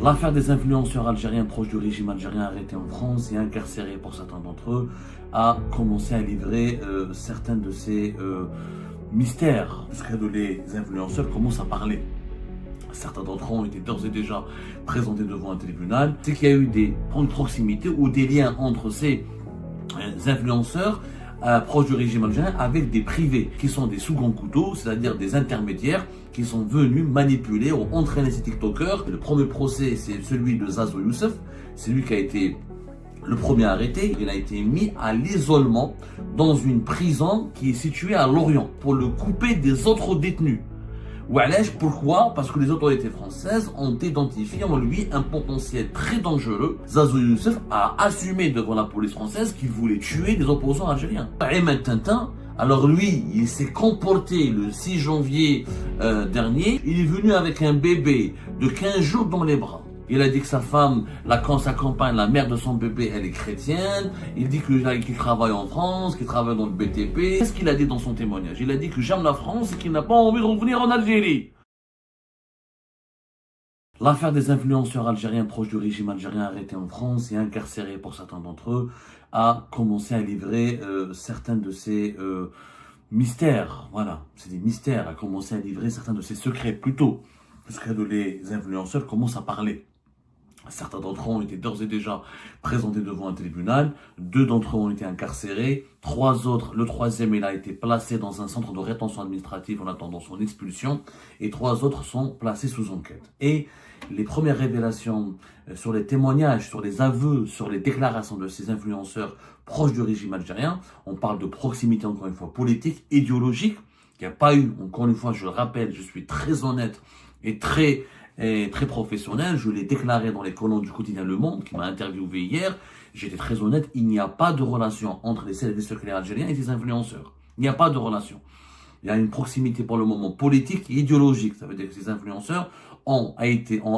L'affaire des influenceurs algériens proches du régime algérien arrêtés en France et incarcérés pour certains d'entre eux a commencé à livrer certains de ces mystères. Parce que les influenceurs commencent à parler. Certains d'entre eux ont été d'ores et déjà présentés devant un tribunal. C'est qu'il y a eu des points de proximité ou des liens entre ces influenceurs proches du régime algérien avec des privés qui sont des seconds couteaux, c'est-à-dire des intermédiaires qui sont venus manipuler ou entraîner ces TikTokers. Le premier procès, c'est celui de Zazo Youssef, c'est lui qui a été le premier arrêté. Il a été mis à l'isolement dans une prison qui est située à Lorient pour le couper des autres détenus. Pourquoi? Parce que les autorités françaises ont identifié en lui un potentiel très dangereux. Zazo Youssef a assumé devant la police française qu'il voulait tuer des opposants algériens. Ahmed Tintin, alors lui, il s'est comporté le 6 janvier dernier. Il est venu avec un bébé de 15 jours dans les bras. Il a dit que sa femme, sa compagne, la mère de son bébé, elle est chrétienne. Il dit qu'il travaille en France, qu'il travaille dans le BTP. Qu'est-ce qu'il a dit dans son témoignage? Il a dit que j'aime la France et qu'il n'a pas envie de revenir en Algérie. L'affaire des influenceurs algériens proches du régime algérien arrêtés en France et incarcérés pour certains d'entre eux a commencé à livrer certains de ces mystères. Voilà, c'est des mystères. A commencé à livrer certains de ces secrets plutôt. Parce que les influenceurs commencent à parler. Certains d'entre eux ont été d'ores et déjà présentés devant un tribunal. 2 d'entre eux ont été incarcérés. 3 autres, le troisième, il a été placé dans un centre de rétention administrative en attendant son expulsion. Et 3 autres sont placés sous enquête. Et les premières révélations sur les témoignages, sur les aveux, sur les déclarations de ces influenceurs proches du régime algérien, on parle de proximité, encore une fois, politique, idéologique. Il n'y a pas eu, encore une fois, je le rappelle, je suis très honnête et très professionnel. Je l'ai déclaré dans les colonnes du quotidien Le Monde, qui m'a interviewé hier. J'étais très honnête, il n'y a pas de relation entre les services secrets algériens et les influenceurs. Il n'y a pas de relation. Il y a une proximité pour le moment politique et idéologique. Ça veut dire que ces influenceurs ont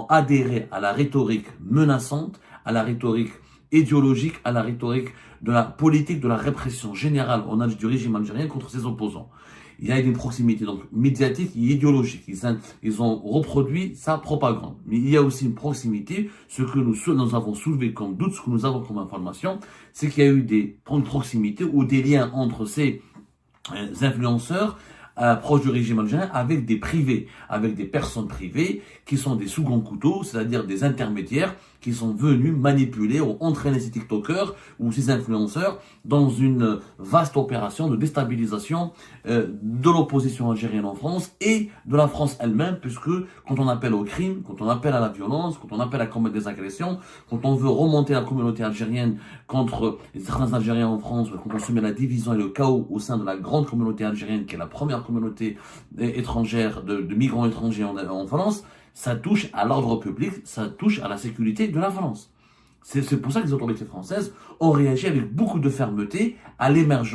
adhéré à la rhétorique menaçante, à la rhétorique idéologique, à la rhétorique de la politique de la répression générale du régime algérien contre ses opposants. Il y a une proximité donc médiatique et idéologique. Ils ont reproduit sa propagande. Mais il y a aussi une proximité. Ce que nous avons soulevé comme doute, ce que nous avons comme information, c'est qu'il y a eu des points de proximité ou des liens entre ces influenceurs proches du régime algérien avec des privés, avec des personnes privées qui sont des seconds couteaux, c'est-à-dire des intermédiaires qui sont venus manipuler ou entraîner ces TikTokers ou ces influenceurs dans une vaste opération de déstabilisation de l'opposition algérienne en France et de la France elle-même, puisque quand on appelle au crime, quand on appelle à la violence, quand on appelle à commettre des agressions, quand on veut remonter la communauté algérienne contre certains Algériens en France, quand on se met la division et le chaos au sein de la grande communauté algérienne, qui est la première communauté étrangère de migrants étrangers en France, ça touche à l'ordre public, ça touche à la sécurité de la France. C'est pour ça que les autorités françaises ont réagi avec beaucoup de fermeté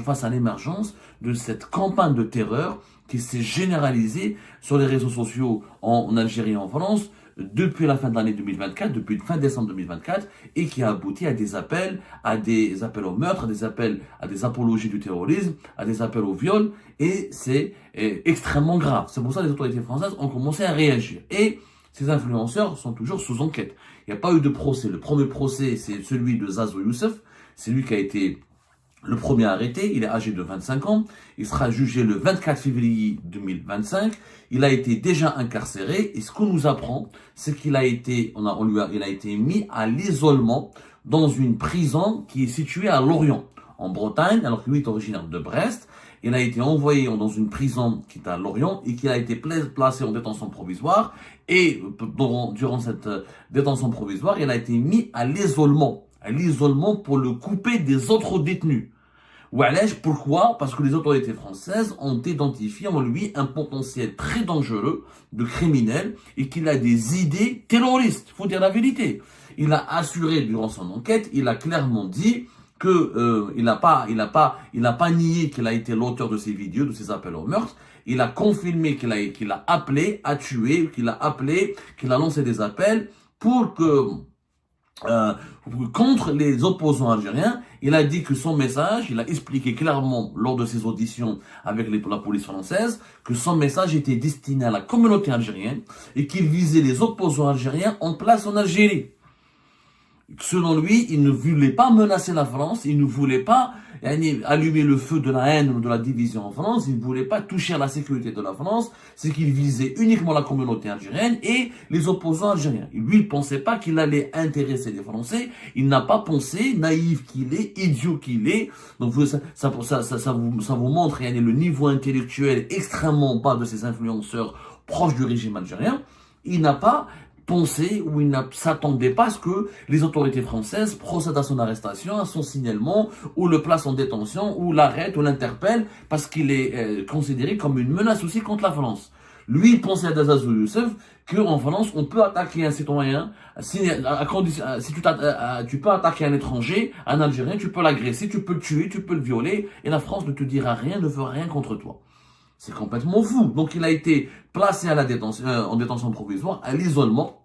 face à l'émergence de cette campagne de terreur qui s'est généralisée sur les réseaux sociaux en Algérie et en France depuis la fin de l'année 2024, depuis fin décembre 2024, et qui a abouti à des appels au meurtre, à des apologies du terrorisme, à des appels au viol, et c'est extrêmement grave. C'est pour ça que les autorités françaises ont commencé à réagir. Et ces influenceurs sont toujours sous enquête. Il n'y a pas eu de procès. Le premier procès, c'est celui de Zazo Youssef. C'est lui qui a été le premier arrêté. Il est âgé de 25 ans. Il sera jugé le 24 février 2025. Il a été déjà incarcéré. Et ce qu'on nous apprend, c'est qu'il a été, il a été mis à l'isolement dans une prison qui est située à Lorient, en Bretagne, alors que lui est originaire de Brest. Il a été envoyé dans une prison qui est à Lorient et qui a été placé en détention provisoire. Et durant cette détention provisoire, il a été mis à l'isolement pour le couper des autres détenus. Pourquoi? Parce que les autorités françaises ont identifié en lui un potentiel très dangereux de criminel et qu'il a des idées terroristes. Il faut dire la vérité. Il a assuré durant son enquête, il a clairement dit que il n'a pas nié qu'il a été l'auteur de ces vidéos, de ces appels au meurtre. Il a confirmé qu'il a appelé à tuer, qu'il a lancé des appels pour que euh, contre les opposants algériens. Il a dit que son message, il a expliqué clairement lors de ses auditions avec la police française, que son message était destiné à la communauté algérienne et qu'il visait les opposants algériens en place en Algérie. Selon lui, il ne voulait pas menacer la France, il ne voulait pas allumer le feu de la haine ou de la division en France, il ne voulait pas toucher à la sécurité de la France, c'est qu'il visait uniquement la communauté algérienne et les opposants algériens. Lui, il ne pensait pas qu'il allait intéresser les Français, il n'a pas pensé, naïf qu'il est, idiot qu'il est. Donc ça vous montre le niveau intellectuel extrêmement bas de ces influenceurs proches du régime algérien. Il n'a pas pensé ou il ne s'attendait pas à ce que les autorités françaises procèdent à son arrestation, à son signalement, ou le placent en détention, ou l'arrêtent, ou l'interpellent, parce qu'il est considéré comme une menace aussi contre la France. Lui, il pensait à Azazou Youssef qu'en France, on peut attaquer un citoyen, si tu peux attaquer un étranger, un Algérien, tu peux l'agresser, tu peux le tuer, tu peux le violer, et la France ne te dira rien, ne fera rien contre toi. C'est complètement fou. Donc il a été placé à la détention, en détention provisoire, à l'isolement,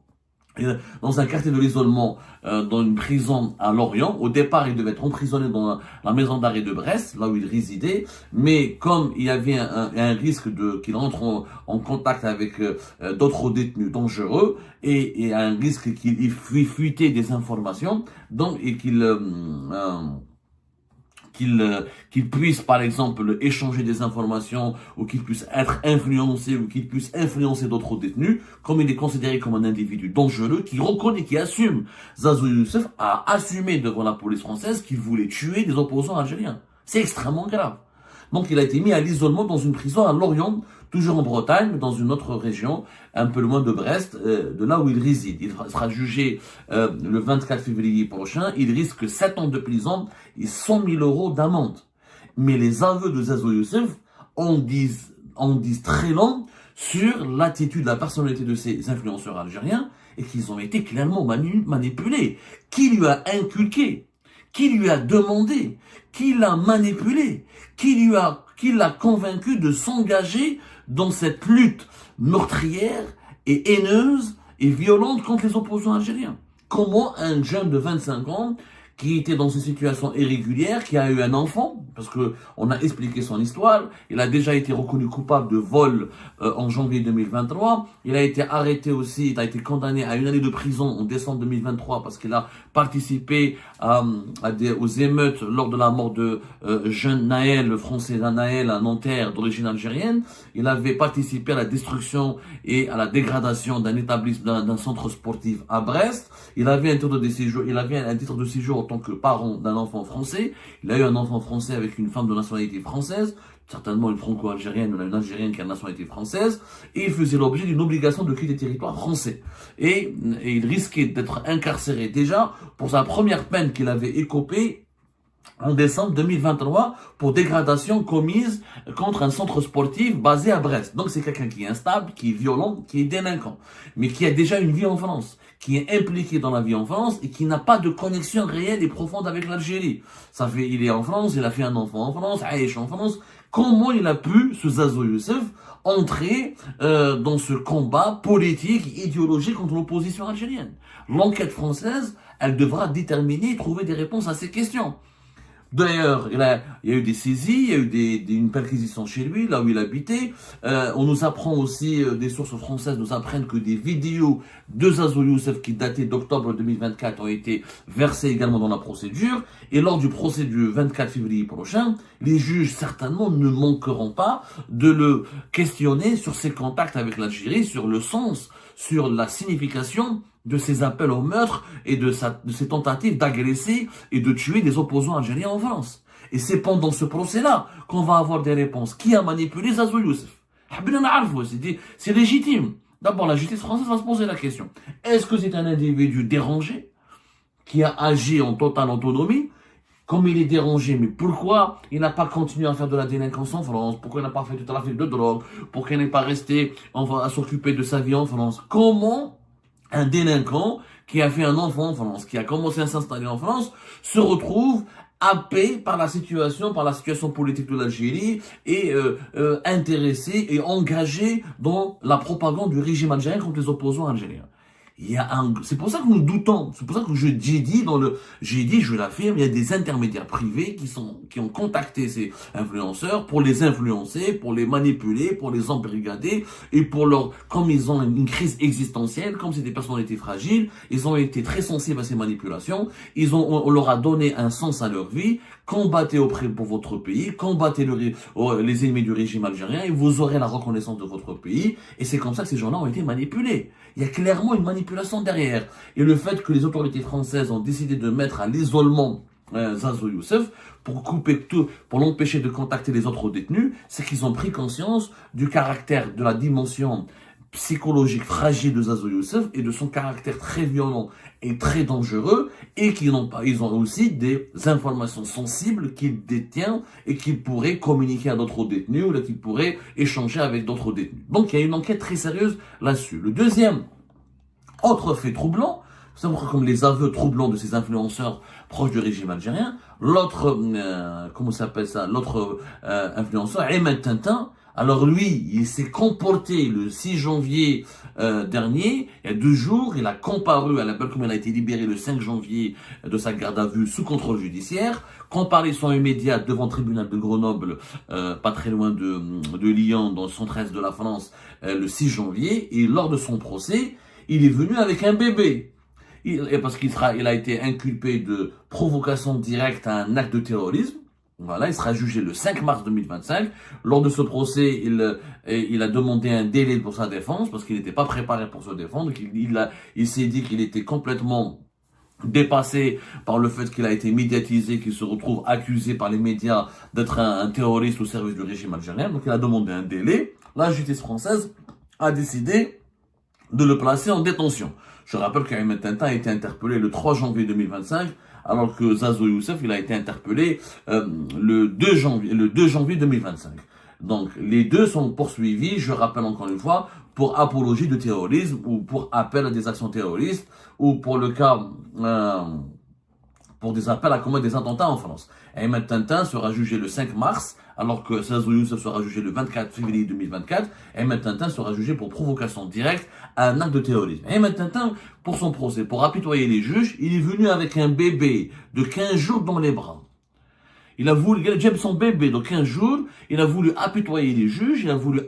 dans un quartier de l'isolement, dans une prison à Lorient. Au départ, il devait être emprisonné dans la maison d'arrêt de Brest, là où il résidait. Mais comme il y avait un risque qu'il entre en contact avec d'autres détenus dangereux et un risque qu'il fuitait des informations, donc et qu'il puisse, par exemple, échanger des informations ou qu'il puisse être influencé ou qu'il puisse influencer d'autres détenus, comme il est considéré comme un individu dangereux, qui reconnaît, qui assume. Azazou Youssef a assumé devant la police française qu'il voulait tuer des opposants algériens. C'est extrêmement grave. Donc il a été mis à l'isolement dans une prison à Lorient, toujours en Bretagne, mais dans une autre région, un peu loin de Brest, de là où il réside. Il sera jugé le 24 février prochain. Il risque 7 ans de prison et 100 000 euros d'amende. Mais les aveux de Azazou Youssef en disent très long sur l'attitude, la personnalité de ces influenceurs algériens et qu'ils ont été clairement manipulés. Qui lui a inculqué? Qui lui a demandé? Qui l'a manipulé? Qui l'a convaincu de s'engager dans cette lutte meurtrière et haineuse et violente contre les opposants algériens? Comment un jeune de 25 ans qui était dans une situation irrégulière, qui a eu un enfant, parce que on a expliqué son histoire, il a déjà été reconnu coupable de vol en janvier 2023, il a été arrêté aussi, il a été condamné à 1 année de prison en décembre 2023 parce qu'il a participé aux émeutes lors de la mort de jeune Naël, le français Naël, un Nanterre d'origine algérienne. Il avait participé à la destruction et à la dégradation d'un établissement, d'un centre sportif à Brest. Il avait un titre de séjour en tant que parent d'un enfant français. Il a eu un enfant français avec une femme de nationalité française, certainement une franco-algérienne ou une algérienne qui a la nationalité française, et il faisait l'objet d'une obligation de quitter le territoire français. Et il risquait d'être incarcéré déjà pour sa première peine qu'il avait écopée en décembre 2023 pour dégradation commise contre un centre sportif basé à Brest. Donc c'est quelqu'un qui est instable, qui est violent, qui est délinquant, mais qui a déjà une vie en France, qui est impliqué dans la vie en France et qui n'a pas de connexion réelle et profonde avec l'Algérie. Il est en France, il a fait un enfant en France, Aïch en France. Comment il a pu, ce Azazou Youssef, entrer dans ce combat politique, idéologique contre l'opposition algérienne? L'enquête française, elle devra déterminer et trouver des réponses à ces questions. D'ailleurs, il y a eu des saisies, il y a eu une perquisition chez lui, là où il habitait. On nous apprend aussi, des sources françaises nous apprennent que des vidéos de Azazou Youssef qui dataient d'octobre 2024 ont été versées également dans la procédure. Et lors du procès du 24 février prochain, les juges certainement ne manqueront pas de le questionner sur ses contacts avec l'Algérie, sur le sens, sur la signification de ses appels au meurtre et de ses tentatives d'agresser et de tuer des opposants algériens en France. Et c'est pendant ce procès-là qu'on va avoir des réponses. Qui a manipulé Azazou Youssef? C'est légitime. D'abord, la justice française va se poser la question. Est-ce que c'est un individu dérangé qui a agi en totale autonomie? Comme il est dérangé, mais pourquoi il n'a pas continué à faire de la délinquance en France? Pourquoi il n'a pas fait du trafic de drogue? Pourquoi il n'est pas resté à s'occuper de sa vie en France? Comment un délinquant qui a fait un enfant en France, qui a commencé à s'installer en France, se retrouve happé par la situation politique de l'Algérie et intéressé et engagé dans la propagande du régime algérien contre les opposants algériens? C'est pour ça que nous doutons. C'est pour ça que j'ai dit, je l'affirme, il y a des intermédiaires privés qui ont contacté ces influenceurs pour les influencer, pour les manipuler, pour les embrigader et comme ils ont une crise existentielle, comme c'est des personnalités fragiles, ils ont été très sensibles à ces manipulations. On leur a donné un sens à leur vie. Combattez pour votre pays, combattez les ennemis du régime algérien et vous aurez la reconnaissance de votre pays. Et c'est comme ça que ces gens-là ont été manipulés. Il y a clairement une manipulation derrière. Et le fait que les autorités françaises ont décidé de mettre à l'isolement Zazo Youssef pour l'empêcher de contacter les autres détenus, c'est qu'ils ont pris conscience du caractère, de la dimension psychologique fragile de Zazo Youssef et de son caractère très violent et très dangereux, et ils ont aussi des informations sensibles qu'il détient et qu'il pourrait communiquer à d'autres détenus ou qu'il pourrait échanger avec d'autres détenus. Donc il y a une enquête très sérieuse là-dessus. Le deuxième autre fait troublant, c'est comme les aveux troublants de ces influenceurs proches du régime algérien, l'autre influenceur, Ahmed Tintin. Alors lui, il s'est comporté le 6 janvier dernier, il y a 2 jours, il a comparu à l'appel comme il a été libéré le 5 janvier de sa garde à vue sous contrôle judiciaire, comparution immédiate devant le tribunal de Grenoble, pas très loin de Lyon, dans le 113 de la France, le 6 janvier, et lors de son procès, il est venu avec un bébé. Parce qu'il a été inculpé de provocation directe à un acte de terrorisme. Voilà, il sera jugé le 5 mars 2025. Lors de ce procès, il a demandé un délai pour sa défense parce qu'il n'était pas préparé pour se défendre. Il s'est dit qu'il était complètement dépassé par le fait qu'il a été médiatisé, qu'il se retrouve accusé par les médias d'être un terroriste au service du régime algérien. Donc il a demandé un délai. La justice française a décidé de le placer en détention. Je rappelle qu'Ahmed Tintin a été interpellé le 3 janvier 2025, alors que Zazo Youssef, il a été interpellé le 2 janvier 2025. Donc, les deux sont poursuivis, je rappelle encore une fois, pour apologie de terrorisme ou pour appel à des actions terroristes ou pour le cas... pour des appels à commettre des attentats en France. Ahmed Tintin sera jugé le 5 mars, alors que Zazo Youssef sera jugé le 24 février 2024. Ahmed Tintin sera jugé pour provocation directe à un acte de terrorisme. Ahmed Tintin, pour son procès, pour apitoyer les juges, il est venu avec un bébé de 15 jours dans les bras. Il a son bébé de 15 jours, il a voulu apitoyer les juges, il a voulu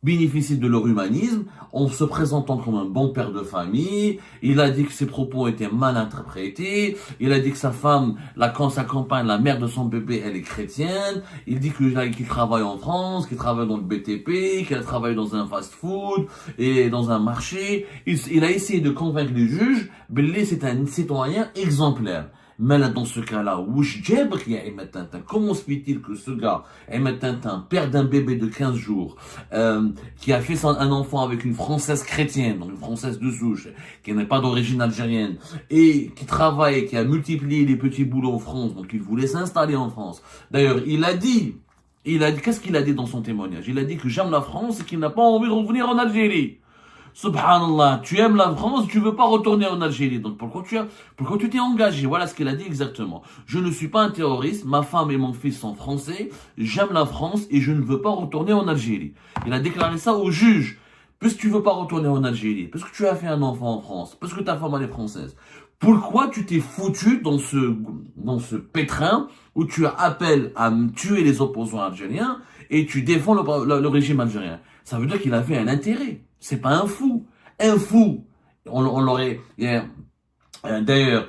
bénéficier de leur humanisme en se présentant comme un bon père de famille. Il a dit que ses propos étaient mal interprétés. Il a dit que sa femme, sa compagne, la mère de son bébé, elle est chrétienne. Il dit qu'il travaille en France, qu'il travaille dans le BTP, qu'il travaille dans un fast-food et dans un marché. Il a essayé de convaincre les juges. Belli, c'est un citoyen exemplaire. Mais là, dans ce cas-là, comment se fait-il que ce gars, Ahmed Tintin, père d'un bébé de 15 jours, qui a fait un enfant avec une Française chrétienne, donc une Française de souche, qui n'est pas d'origine algérienne, et qui travaille, qui a multiplié les petits boulots en France, donc il voulait s'installer en France. D'ailleurs, qu'est-ce qu'il a dit dans son témoignage? Il a dit que j'aime la France et qu'il n'a pas envie de revenir en Algérie. Subhanallah, tu aimes la France, tu veux pas retourner en Algérie. Donc pourquoi tu t'es engagé? Voilà ce qu'il a dit exactement. Je ne suis pas un terroriste, ma femme et mon fils sont français, j'aime la France et je ne veux pas retourner en Algérie. Il a déclaré ça au juge. Puisque tu veux pas retourner en Algérie, parce que tu as fait un enfant en France, parce que ta femme elle est française, pourquoi tu t'es foutu dans ce pétrin où tu appelles à tuer les opposants algériens et tu défends le régime algérien? Ça veut dire qu'il avait un intérêt. C'est pas un fou. Un fou. On l'aurait... D'ailleurs,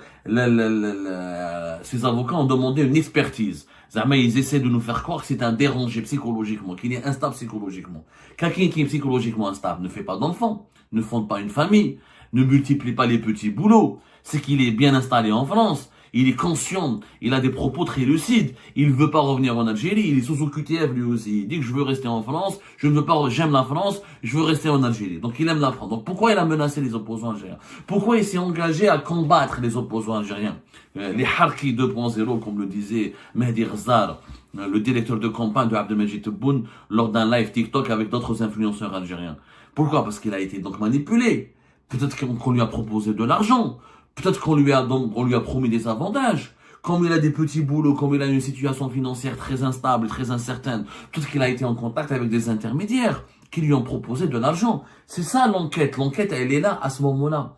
ces avocats ont demandé une expertise. Ils essaient de nous faire croire que c'est un dérangé psychologiquement, qu'il est instable psychologiquement. Quelqu'un qui est psychologiquement instable ne fait pas d'enfants, ne fonde pas une famille, ne multiplie pas les petits boulots. C'est qu'il est bien installé en France. Il est conscient, il a des propos très lucides. Il ne veut pas revenir en Algérie, il est sous OQTF lui aussi. Il dit que je veux rester en France, j'aime la France, je veux rester en Algérie. Donc il aime la France. Donc pourquoi il a menacé les opposants algériens? Pourquoi il s'est engagé à combattre les opposants algériens? Les Harki 2.0, comme le disait Mehdi Ghzar, le directeur de campagne de Abdelmajid Tebboune, lors d'un live TikTok avec d'autres influenceurs algériens. Pourquoi? Parce qu'il a été donc manipulé. Peut-être qu'on lui a proposé de l'argent. Peut-être qu'on lui a promis des avantages. Comme il a des petits boulots, comme il a une situation financière très instable, très incertaine, peut-être qu'il a été en contact avec des intermédiaires. qui lui ont proposé de l'argent. C'est ça l'enquête. L'enquête, elle est là à ce moment-là.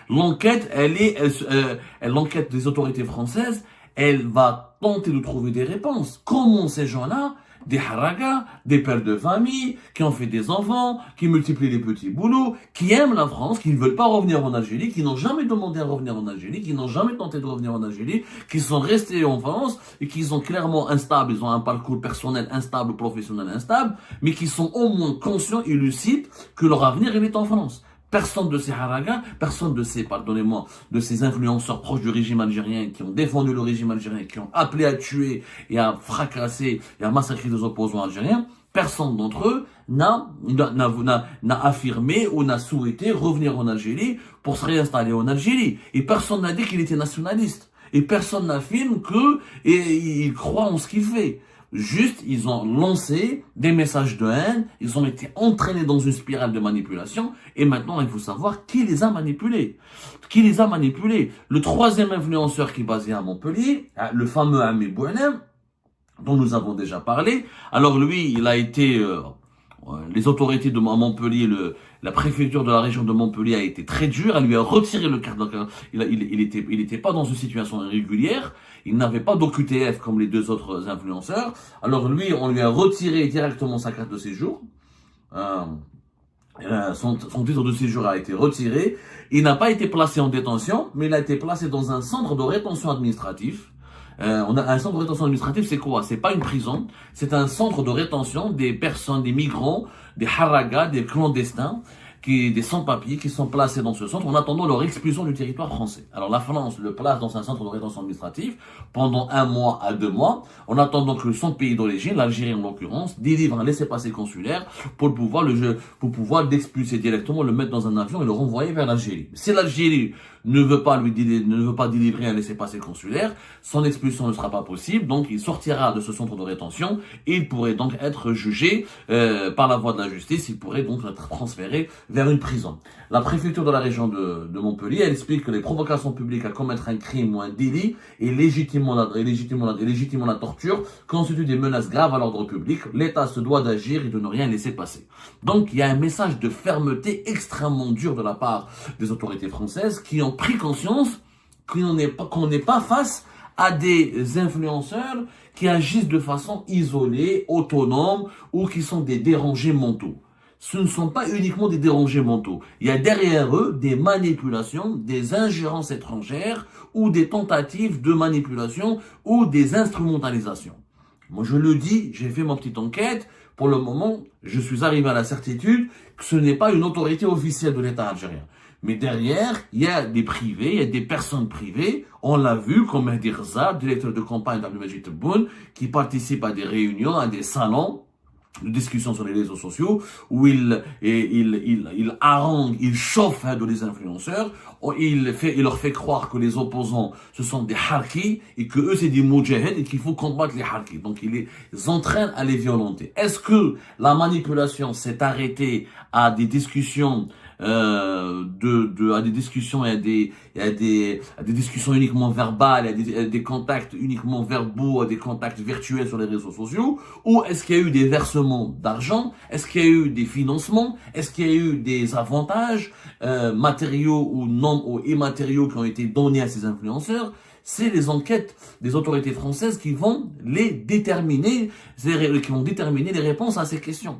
L'enquête des autorités françaises, elle va tenter de trouver des réponses. Comment ces gens-là, des haragas, des pères de famille, qui ont fait des enfants, qui multiplient les petits boulots, qui aiment la France, qui ne veulent pas revenir en Algérie, qui n'ont jamais demandé à revenir en Algérie, qui n'ont jamais tenté de revenir en Algérie, qui sont restés en France et qui sont clairement instables, ils ont un parcours personnel instable, professionnel instable, mais qui sont au moins conscients et lucides que leur avenir, il est en France. Personne de ces haragas, personne de ces, pardonnez-moi, de ces influenceurs proches du régime algérien qui ont défendu le régime algérien, qui ont appelé à tuer et à fracasser et à massacrer les opposants algériens, personne d'entre eux n'a affirmé ou n'a souhaité revenir en Algérie pour se réinstaller en Algérie. Et personne n'a dit qu'il était nationaliste. Et personne n'affirme qu'il croit en ce qu'il fait. Juste, ils ont lancé des messages de haine, ils ont été entraînés dans une spirale de manipulation, et maintenant, il faut savoir qui les a manipulés. Qui les a manipulés? Le troisième influenceur qui est basé à Montpellier, le fameux Ami Bouanem, dont nous avons déjà parlé. Alors lui, il a été... les autorités de Montpellier, la préfecture de la région de Montpellier a été très dure. Elle lui a retiré le carte. Il était pas dans une situation irrégulière. Il n'avait pas d'OQTF comme les deux autres influenceurs. Alors lui, on lui a retiré directement sa carte de séjour. Son titre de séjour a été retiré. Il n'a pas été placé en détention, mais il a été placé dans un centre de rétention administratif. On a un centre de rétention administrative, c'est quoi? C'est pas une prison, c'est un centre de rétention des personnes, des migrants, des haragas, des clandestins, des sans-papiers qui sont placés dans ce centre en attendant leur expulsion du territoire français. Alors la France le place dans un centre de rétention administrative pendant 1 mois à 2 mois, en attendant que son pays d'origine, l'Algérie en l'occurrence, délivre un laissez-passer consulaire pour pouvoir l'expulser directement, le mettre dans un avion et le renvoyer vers l'Algérie. Si l'Algérie ne veut pas délivrer un laissez-passer consulaire, son expulsion ne sera pas possible, donc il sortira de ce centre de rétention et il pourrait donc être jugé par la voie de la justice, il pourrait donc être transféré vers une prison. La préfecture de la région de Montpellier, elle explique que les provocations publiques à commettre un crime ou un délit et légitimement la torture constituent des menaces graves à l'ordre public. L'État se doit d'agir et de ne rien laisser passer. Donc il y a un message de fermeté extrêmement dur de la part des autorités françaises qui ont pris conscience qu'on n'est pas face à des influenceurs qui agissent de façon isolée, autonome ou qui sont des dérangés mentaux. Ce ne sont pas uniquement des dérangés mentaux. Il y a derrière eux des manipulations, des ingérences étrangères ou des tentatives de manipulation ou des instrumentalisations. Moi, je le dis, j'ai fait ma petite enquête. Pour le moment, je suis arrivé à la certitude que ce n'est pas une autorité officielle de l'État algérien. Mais derrière, il y a des privés, il y a des personnes privées. On l'a vu, comme Mehdi Rza, directeur de campagne d'Abdelmajid Tebboune, qui participe à des réunions, à des salons de discussion sur les réseaux sociaux où il harangue, il chauffe de les influenceurs, il leur fait croire que les opposants ce sont des harkis et que eux c'est des moudjahid et qu'il faut combattre les harkis. Donc il les entraîne à les violenter. Est-ce que la manipulation s'est arrêtée à des discussions à des discussions et à des discussions uniquement verbales, à des contacts uniquement verbaux, à des contacts virtuels sur les réseaux sociaux, ou est-ce qu'il y a eu des versements d'argent, est-ce qu'il y a eu des financements, est-ce qu'il y a eu des avantages matériaux ou non ou immatériaux qui ont été donnés à ces influenceurs? C'est les enquêtes des autorités françaises qui vont déterminer les réponses à ces questions.